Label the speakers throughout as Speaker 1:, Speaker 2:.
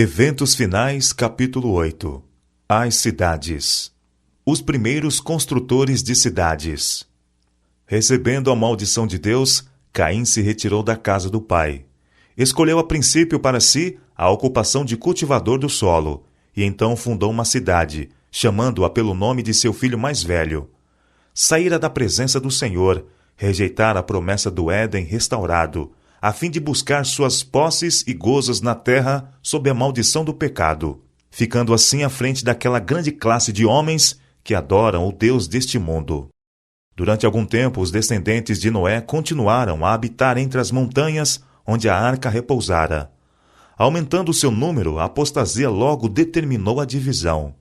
Speaker 1: Eventos finais, capítulo 8. As cidades. Os primeiros construtores de cidades. Recebendo a maldição de Deus, Caim se retirou da casa do pai. Escolheu a princípio para si a ocupação de cultivador do solo, e então fundou uma cidade, chamando-a pelo nome de seu filho mais velho. Saíra da presença do Senhor, rejeitara a promessa do Éden restaurado, a fim de buscar suas posses e gozos na terra sob a maldição do pecado, ficando assim à frente daquela grande classe de homens que adoram o Deus deste mundo. Durante algum tempo, os descendentes de Noé continuaram a habitar entre as montanhas onde a arca repousara. Aumentando seu número, a apostasia logo determinou a divisão.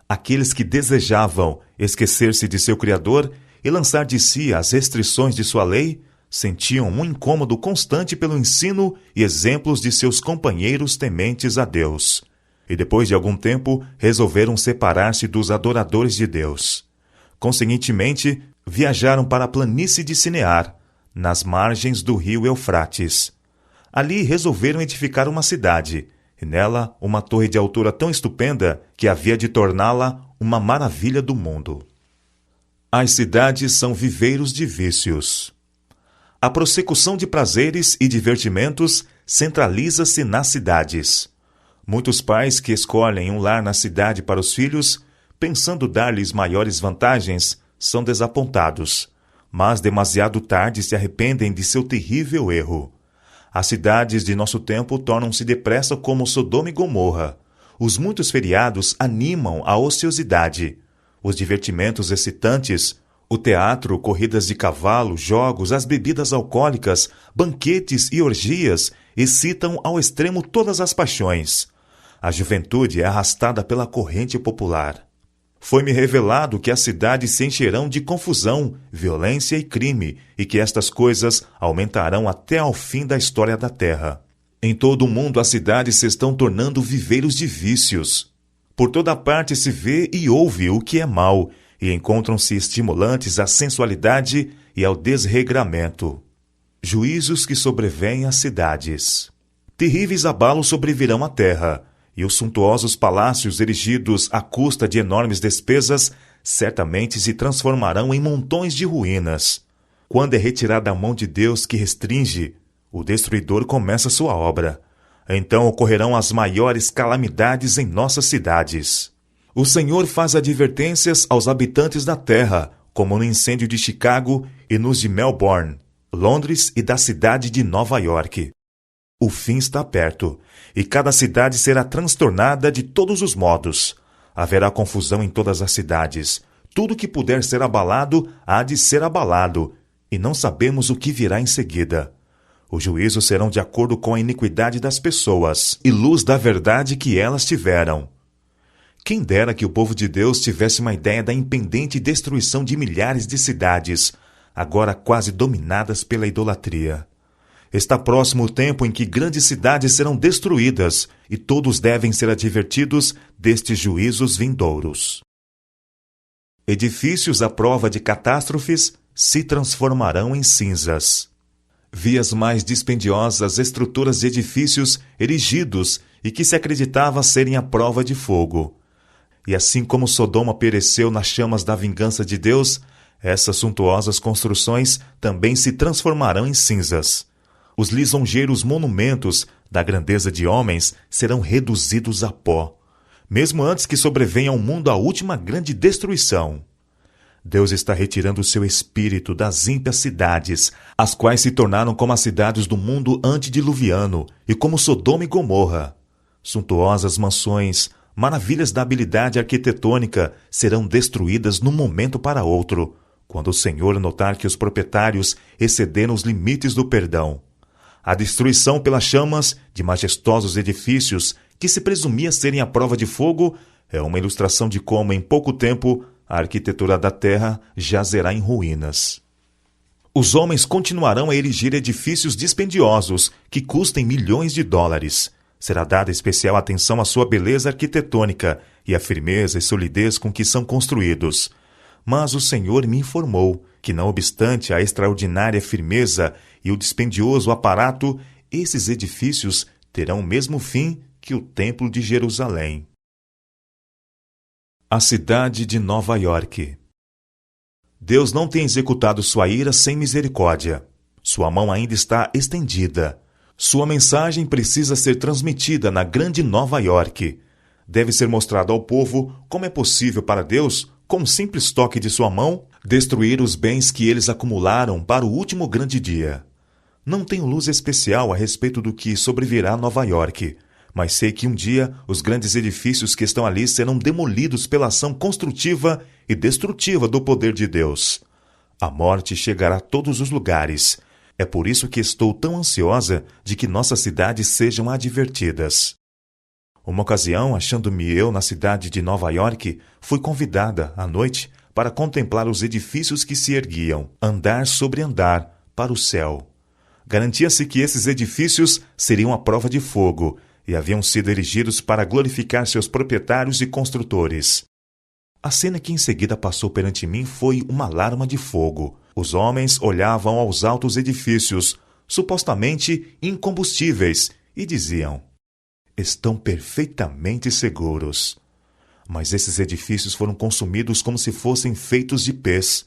Speaker 1: Aqueles que desejavam esquecer-se de seu Criador e lançar de si as restrições de sua lei, sentiam um incômodo constante pelo ensino e exemplos de seus companheiros tementes a Deus. E depois de algum tempo, resolveram separar-se dos adoradores de Deus. Conseguintemente, viajaram para a planície de Sinear, nas margens do rio Eufrates. Ali resolveram edificar uma cidade, e nela uma torre de altura tão estupenda que havia de torná-la uma maravilha do mundo. As cidades são viveiros de vícios. A prossecução de prazeres e divertimentos centraliza-se nas cidades. Muitos pais que escolhem um lar na cidade para os filhos, pensando dar-lhes maiores vantagens, são desapontados, mas demasiado tarde se arrependem de seu terrível erro. As cidades de nosso tempo tornam-se depressa como Sodoma e Gomorra. Os muitos feriados animam a ociosidade. Os divertimentos excitantes, o teatro, corridas de cavalo, jogos, as bebidas alcoólicas, banquetes e orgias excitam ao extremo todas as paixões. A juventude é arrastada pela corrente popular. Foi-me revelado que as cidades se encherão de confusão, violência e crime, e que estas coisas aumentarão até ao fim da história da terra. Em todo o mundo as cidades se estão tornando viveiros de vícios. Por toda parte se vê e ouve o que é mal, e encontram-se estimulantes à sensualidade e ao desregramento. Juízos que sobrevêm às cidades. Terríveis abalos sobrevirão à terra, e os suntuosos palácios erigidos à custa de enormes despesas certamente se transformarão em montões de ruínas. Quando é retirada a mão de Deus que restringe, o destruidor começa sua obra. Então ocorrerão as maiores calamidades em nossas cidades. O Senhor faz advertências aos habitantes da terra, como no incêndio de Chicago e nos de Melbourne, Londres e da cidade de Nova York. O fim está perto, e cada cidade será transtornada de todos os modos. Haverá confusão em todas as cidades. Tudo que puder ser abalado há de ser abalado, e não sabemos o que virá em seguida. Os juízos serão de acordo com a iniquidade das pessoas e luz da verdade que elas tiveram. Quem dera que o povo de Deus tivesse uma ideia da impendente destruição de milhares de cidades, agora quase dominadas pela idolatria. Está próximo o tempo em que grandes cidades serão destruídas, e todos devem ser advertidos destes juízos vindouros. Edifícios à prova de catástrofes se transformarão em cinzas. Vi as mais dispendiosas estruturas de edifícios erigidos e que se acreditava serem à prova de fogo. E assim como Sodoma pereceu nas chamas da vingança de Deus, essas suntuosas construções também se transformarão em cinzas. Os lisonjeiros monumentos da grandeza de homens serão reduzidos a pó, mesmo antes que sobrevenha ao mundo a última grande destruição. Deus está retirando o seu espírito das ímpias cidades, as quais se tornaram como as cidades do mundo antediluviano e como Sodoma e Gomorra. Suntuosas mansões, maravilhas da habilidade arquitetônica serão destruídas num momento para outro, quando o Senhor notar que os proprietários excederam os limites do perdão. A destruição pelas chamas de majestosos edifícios que se presumia serem à prova de fogo é uma ilustração de como, em pouco tempo, a arquitetura da terra jazerá em ruínas. Os homens continuarão a erigir edifícios dispendiosos que custem milhões de dólares. Será dada especial atenção à sua beleza arquitetônica e à firmeza e solidez com que são construídos. Mas o Senhor me informou que, não obstante a extraordinária firmeza e o dispendioso aparato, esses edifícios terão o mesmo fim que o Templo de Jerusalém. A cidade de Nova York. Deus não tem executado sua ira sem misericórdia. Sua mão ainda está estendida. Sua mensagem precisa ser transmitida na grande Nova York. Deve ser mostrado ao povo como é possível para Deus, com um simples toque de sua mão, destruir os bens que eles acumularam para o último grande dia. Não tenho luz especial a respeito do que sobrevirá a Nova York, mas sei que um dia os grandes edifícios que estão ali serão demolidos pela ação construtiva e destrutiva do poder de Deus. A morte chegará a todos os lugares. É por isso que estou tão ansiosa de que nossas cidades sejam advertidas. Uma ocasião, achando-me eu na cidade de Nova York, fui convidada, à noite, para contemplar os edifícios que se erguiam, andar sobre andar, para o céu. Garantia-se que esses edifícios seriam a prova de fogo e haviam sido erigidos para glorificar seus proprietários e construtores. A cena que em seguida passou perante mim foi uma alarma de fogo. Os homens olhavam aos altos edifícios, supostamente incombustíveis, e diziam: estão perfeitamente seguros. Mas esses edifícios foram consumidos como se fossem feitos de pés.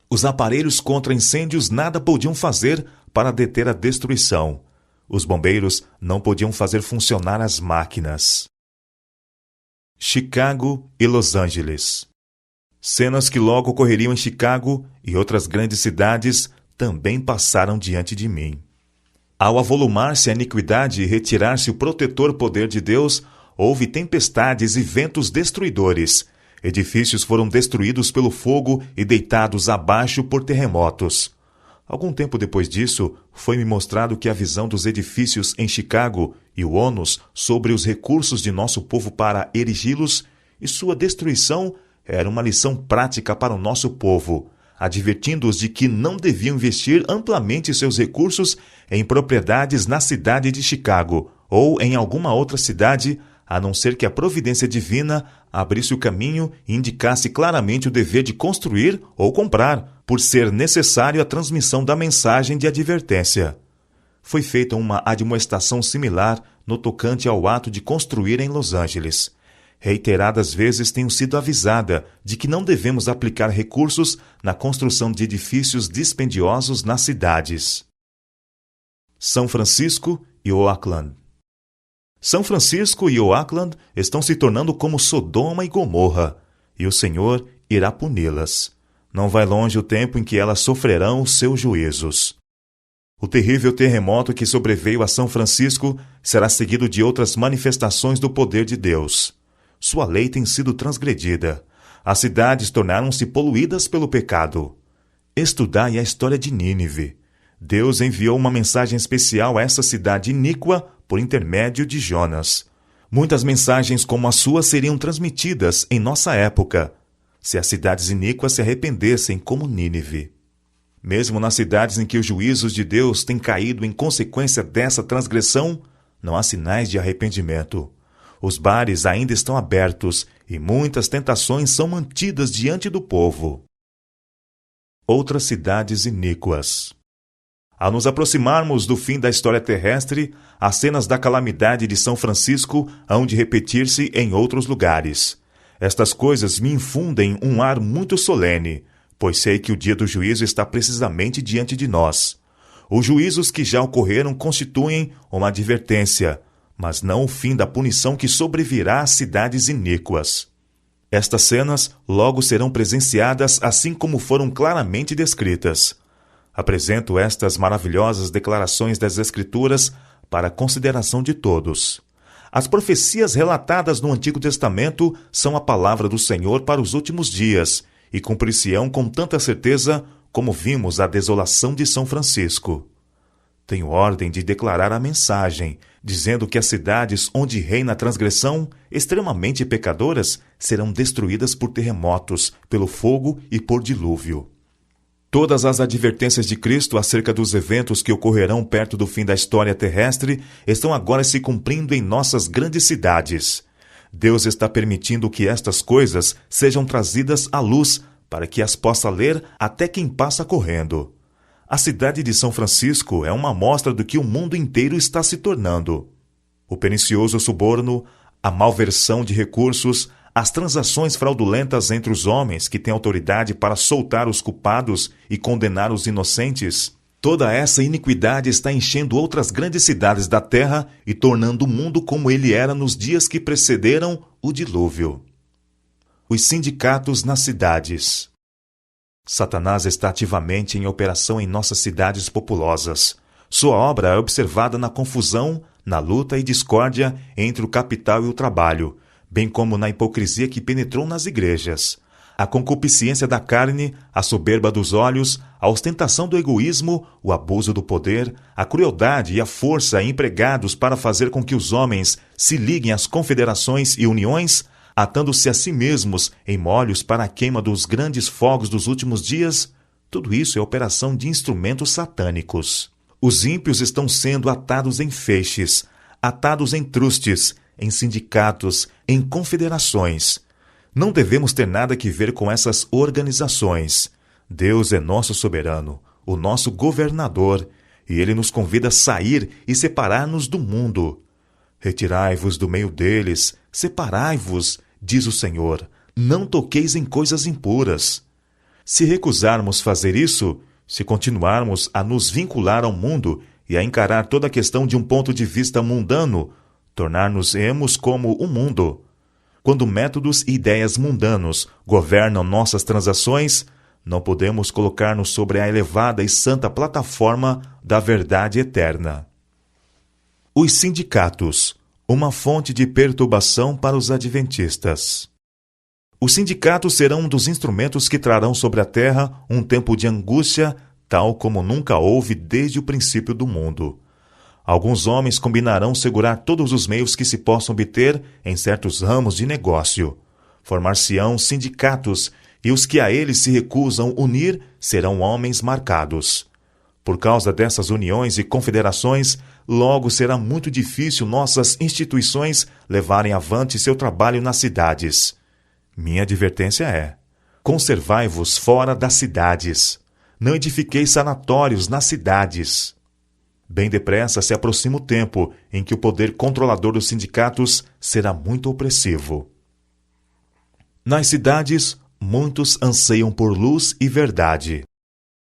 Speaker 1: Os aparelhos contra incêndios nada podiam fazer para deter a destruição. Os bombeiros não podiam fazer funcionar as máquinas. Chicago e Los Angeles. Cenas que logo ocorreriam em Chicago e outras grandes cidades também passaram diante de mim. Ao avolumar-se a iniquidade e retirar-se o protetor poder de Deus, houve tempestades e ventos destruidores. Edifícios foram destruídos pelo fogo e deitados abaixo por terremotos. Algum tempo depois disso, foi-me mostrado que a visão dos edifícios em Chicago e o ônus sobre os recursos de nosso povo para erigi-los e sua destruição era uma lição prática para o nosso povo, advertindo-os de que não deviam investir amplamente seus recursos em propriedades na cidade de Chicago ou em alguma outra cidade, a não ser que a providência divina abrisse o caminho e indicasse claramente o dever de construir ou comprar, por ser necessário a transmissão da mensagem de advertência. Foi feita uma admoestação similar no tocante ao ato de construir em Los Angeles. Reiteradas vezes tenho sido avisada de que não devemos aplicar recursos na construção de edifícios dispendiosos nas cidades. São Francisco e Oakland. São Francisco e Oakland estão se tornando como Sodoma e Gomorra, e o Senhor irá puni-las. Não vai longe o tempo em que elas sofrerão os seus juízos. O terrível terremoto que sobreveio a São Francisco será seguido de outras manifestações do poder de Deus. Sua lei tem sido transgredida. As cidades tornaram-se poluídas pelo pecado. Estudai a história de Nínive. Deus enviou uma mensagem especial a essa cidade iníqua por intermédio de Jonas. Muitas mensagens como a sua seriam transmitidas em nossa época, se as cidades iníquas se arrependessem como Nínive. Mesmo nas cidades em que os juízos de Deus têm caído em consequência dessa transgressão, não há sinais de arrependimento. Os bares ainda estão abertos e muitas tentações são mantidas diante do povo. Outras cidades iníquas. Ao nos aproximarmos do fim da história terrestre, as cenas da calamidade de São Francisco hão de repetir-se em outros lugares. Estas coisas me infundem um ar muito solene, pois sei que o dia do juízo está precisamente diante de nós. Os juízos que já ocorreram constituem uma advertência, mas não o fim da punição que sobrevirá às cidades iníquas. Estas cenas logo serão presenciadas assim como foram claramente descritas. Apresento estas maravilhosas declarações das Escrituras para a consideração de todos. As profecias relatadas no Antigo Testamento são a palavra do Senhor para os últimos dias e cumprir-se-ão com tanta certeza como vimos a desolação de São Francisco. Tenho ordem de declarar a mensagem, dizendo que as cidades onde reina a transgressão, extremamente pecadoras, serão destruídas por terremotos, pelo fogo e por dilúvio. Todas as advertências de Cristo acerca dos eventos que ocorrerão perto do fim da história terrestre estão agora se cumprindo em nossas grandes cidades. Deus está permitindo que estas coisas sejam trazidas à luz para que as possa ler até quem passa correndo. A cidade de São Francisco é uma amostra do que o mundo inteiro está se tornando. O pernicioso suborno, a malversão de recursos, as transações fraudulentas entre os homens que têm autoridade para soltar os culpados e condenar os inocentes, toda essa iniquidade está enchendo outras grandes cidades da terra e tornando o mundo como ele era nos dias que precederam o dilúvio. Os sindicatos nas cidades. Satanás está ativamente em operação em nossas cidades populosas. Sua obra é observada na confusão, na luta e discórdia entre o capital e o trabalho, bem como na hipocrisia que penetrou nas igrejas. A concupiscência da carne, a soberba dos olhos, a ostentação do egoísmo, o abuso do poder, a crueldade e a força empregados para fazer com que os homens se liguem às confederações e uniões, atando-se a si mesmos em molhos para a queima dos grandes fogos dos últimos dias, tudo isso é operação de instrumentos satânicos. Os ímpios estão sendo atados em feixes, atados em trustes, em sindicatos, em confederações. Não devemos ter nada que ver com essas organizações. Deus é nosso soberano, o nosso governador, e Ele nos convida a sair e separar-nos do mundo. Retirai-vos do meio deles, separai-vos, diz o Senhor, não toqueis em coisas impuras. Se recusarmos fazer isso, se continuarmos a nos vincular ao mundo e a encarar toda a questão de um ponto de vista mundano, tornar-nos-emos como o mundo. Quando métodos e ideias mundanos governam nossas transações, não podemos colocar-nos sobre a elevada e santa plataforma da verdade eterna. Os sindicatos, uma fonte de perturbação para os adventistas. Os sindicatos serão um dos instrumentos que trarão sobre a terra um tempo de angústia, tal como nunca houve desde o princípio do mundo. Alguns homens combinarão segurar todos os meios que se possam obter em certos ramos de negócio. Formar-se-ão sindicatos, e os que a eles se recusam unir serão homens marcados. Por causa dessas uniões e confederações, logo será muito difícil nossas instituições levarem avante seu trabalho nas cidades. Minha advertência é: conservai-vos fora das cidades. Não edifiqueis sanatórios nas cidades. Bem depressa se aproxima o tempo em que o poder controlador dos sindicatos será muito opressivo. Nas cidades, muitos anseiam por luz e verdade.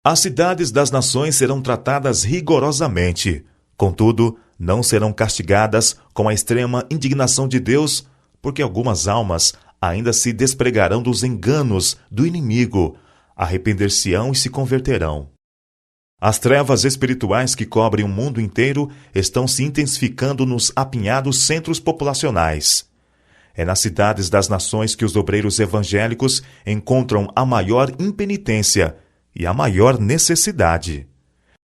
Speaker 1: As cidades das nações serão tratadas rigorosamente. Contudo, não serão castigadas com a extrema indignação de Deus, porque algumas almas ainda se despregarão dos enganos do inimigo, arrepender-se-ão e se converterão. As trevas espirituais que cobrem o mundo inteiro estão se intensificando nos apinhados centros populacionais. É nas cidades das nações que os obreiros evangélicos encontram a maior impenitência e a maior necessidade.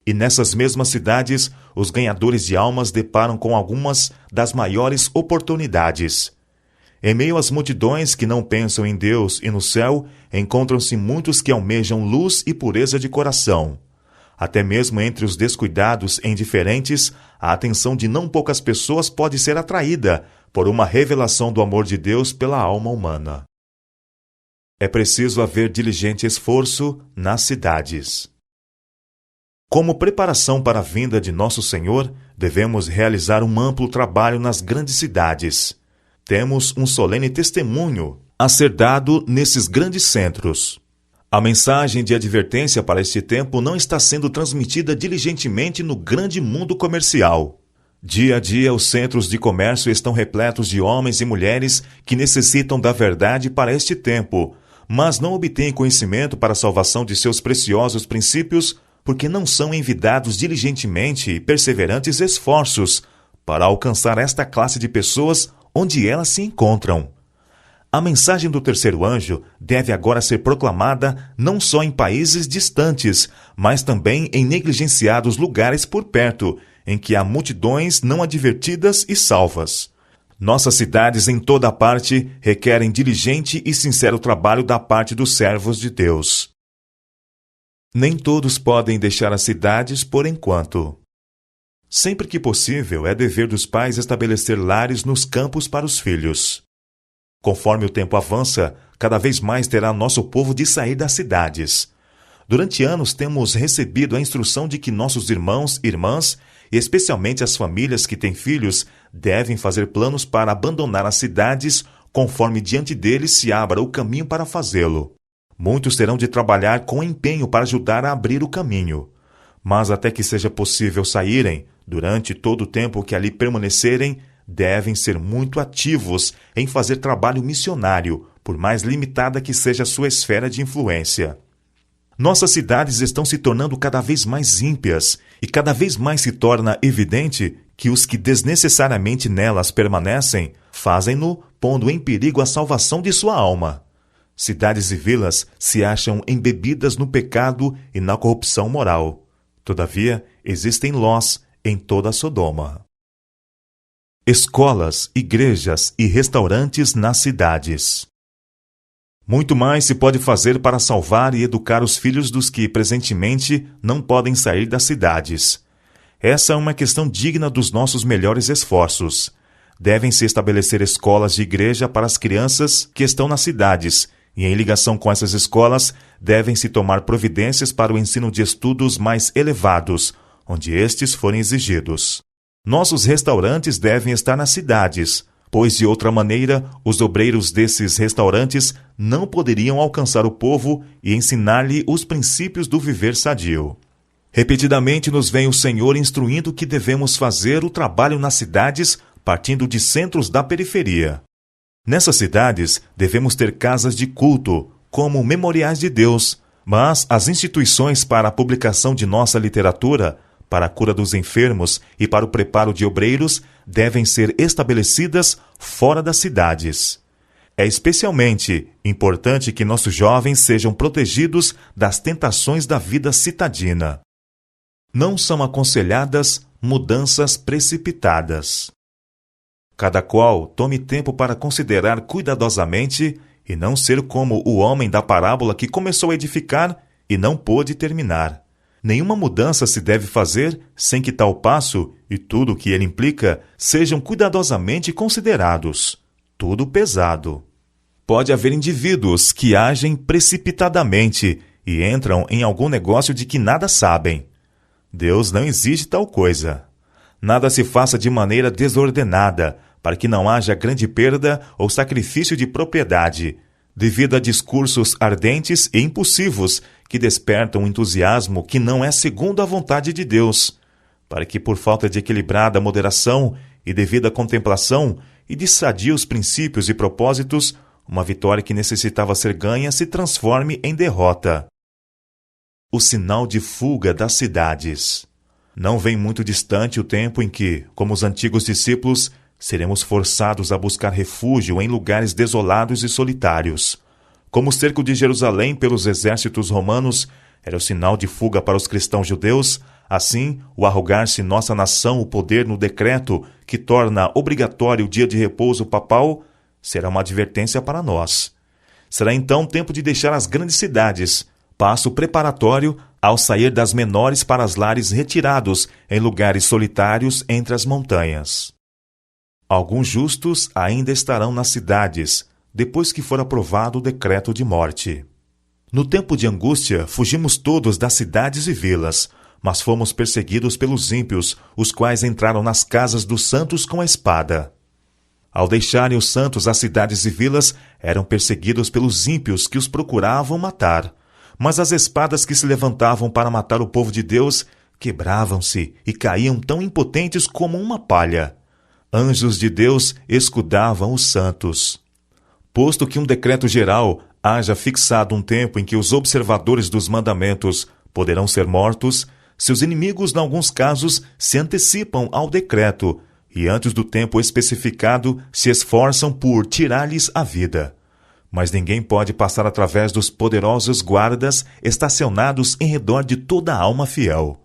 Speaker 1: E nessas mesmas cidades, os ganhadores de almas deparam com algumas das maiores oportunidades. Em meio às multidões que não pensam em Deus e no céu, encontram-se muitos que almejam luz e pureza de coração. Até mesmo entre os descuidados e indiferentes, a atenção de não poucas pessoas pode ser atraída por uma revelação do amor de Deus pela alma humana. É preciso haver diligente esforço nas cidades. Como preparação para a vinda de Nosso Senhor, devemos realizar um amplo trabalho nas grandes cidades. Temos um solene testemunho a ser dado nesses grandes centros. A mensagem de advertência para este tempo não está sendo transmitida diligentemente no grande mundo comercial. Dia a dia, os centros de comércio estão repletos de homens e mulheres que necessitam da verdade para este tempo, mas não obtêm conhecimento para a salvação de seus preciosos princípios, porque não são envidados diligentemente e perseverantes esforços para alcançar esta classe de pessoas onde elas se encontram. A mensagem do terceiro anjo deve agora ser proclamada não só em países distantes, mas também em negligenciados lugares por perto, em que há multidões não advertidas e salvas. Nossas cidades em toda parte requerem diligente e sincero trabalho da parte dos servos de Deus. Nem todos podem deixar as cidades por enquanto. Sempre que possível, é dever dos pais estabelecer lares nos campos para os filhos. Conforme o tempo avança, cada vez mais terá nosso povo de sair das cidades. Durante anos temos recebido a instrução de que nossos irmãos e irmãs e especialmente as famílias que têm filhos, devem fazer planos para abandonar as cidades conforme diante deles se abra o caminho para fazê-lo. Muitos terão de trabalhar com empenho para ajudar a abrir o caminho. Mas até que seja possível saírem, durante todo o tempo que ali permanecerem, devem ser muito ativos em fazer trabalho missionário, por mais limitada que seja a sua esfera de influência. Nossas cidades estão se tornando cada vez mais ímpias e cada vez mais se torna evidente que os que desnecessariamente nelas permanecem fazem-no pondo em perigo a salvação de sua alma. Cidades e vilas se acham embebidas no pecado e na corrupção moral. Todavia, existem Lós em toda Sodoma. Escolas, igrejas e restaurantes nas cidades. Muito mais se pode fazer para salvar e educar os filhos dos que, presentemente, não podem sair das cidades. Essa é uma questão digna dos nossos melhores esforços. Devem-se estabelecer escolas de igreja para as crianças que estão nas cidades, e em ligação com essas escolas, devem-se tomar providências para o ensino de estudos mais elevados, onde estes forem exigidos. Nossos restaurantes devem estar nas cidades, pois de outra maneira os obreiros desses restaurantes não poderiam alcançar o povo e ensinar-lhe os princípios do viver sadio. Repetidamente nos vem o Senhor instruindo que devemos fazer o trabalho nas cidades partindo de centros da periferia. Nessas cidades devemos ter casas de culto, como memoriais de Deus, mas as instituições para a publicação de nossa literatura, para a cura dos enfermos e para o preparo de obreiros devem ser estabelecidas fora das cidades. É especialmente importante que nossos jovens sejam protegidos das tentações da vida citadina. Não são aconselhadas mudanças precipitadas. Cada qual tome tempo para considerar cuidadosamente e não ser como o homem da parábola que começou a edificar e não pôde terminar. Nenhuma mudança se deve fazer sem que tal passo e tudo o que ele implica sejam cuidadosamente considerados. Tudo pesado. Pode haver indivíduos que agem precipitadamente e entram em algum negócio de que nada sabem. Deus não exige tal coisa. Nada se faça de maneira desordenada, para que não haja grande perda ou sacrifício de propriedade, devido a discursos ardentes e impulsivos que despertam um entusiasmo que não é segundo a vontade de Deus, para que por falta de equilibrada moderação e devida contemplação e de sadios princípios e propósitos, uma vitória que necessitava ser ganha se transforme em derrota. O sinal de fuga das cidades. Não vem muito distante o tempo em que, como os antigos discípulos, seremos forçados a buscar refúgio em lugares desolados e solitários. Como o cerco de Jerusalém pelos exércitos romanos era o sinal de fuga para os cristãos judeus, assim, o arrogar-se nossa nação o poder no decreto que torna obrigatório o dia de repouso papal será uma advertência para nós. Será então tempo de deixar as grandes cidades, passo preparatório ao sair das menores para os lares retirados em lugares solitários entre as montanhas. Alguns justos ainda estarão nas cidades, depois que for aprovado o decreto de morte. No tempo de angústia, fugimos todos das cidades e vilas, mas fomos perseguidos pelos ímpios, os quais entraram nas casas dos santos com a espada. Ao deixarem os santos as cidades e vilas, eram perseguidos pelos ímpios que os procuravam matar. Mas as espadas que se levantavam para matar o povo de Deus quebravam-se e caíam tão impotentes como uma palha. Anjos de Deus escudavam os santos. Posto que um decreto geral haja fixado um tempo em que os observadores dos mandamentos poderão ser mortos, seus inimigos, em alguns casos, se antecipam ao decreto e, antes do tempo especificado, se esforçam por tirar-lhes a vida. Mas ninguém pode passar através dos poderosos guardas estacionados em redor de toda a alma fiel.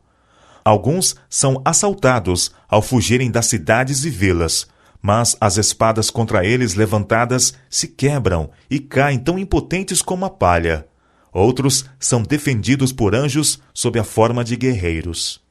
Speaker 1: Alguns são assaltados ao fugirem das cidades e vilas, mas as espadas contra eles levantadas se quebram e caem tão impotentes como a palha. Outros são defendidos por anjos sob a forma de guerreiros.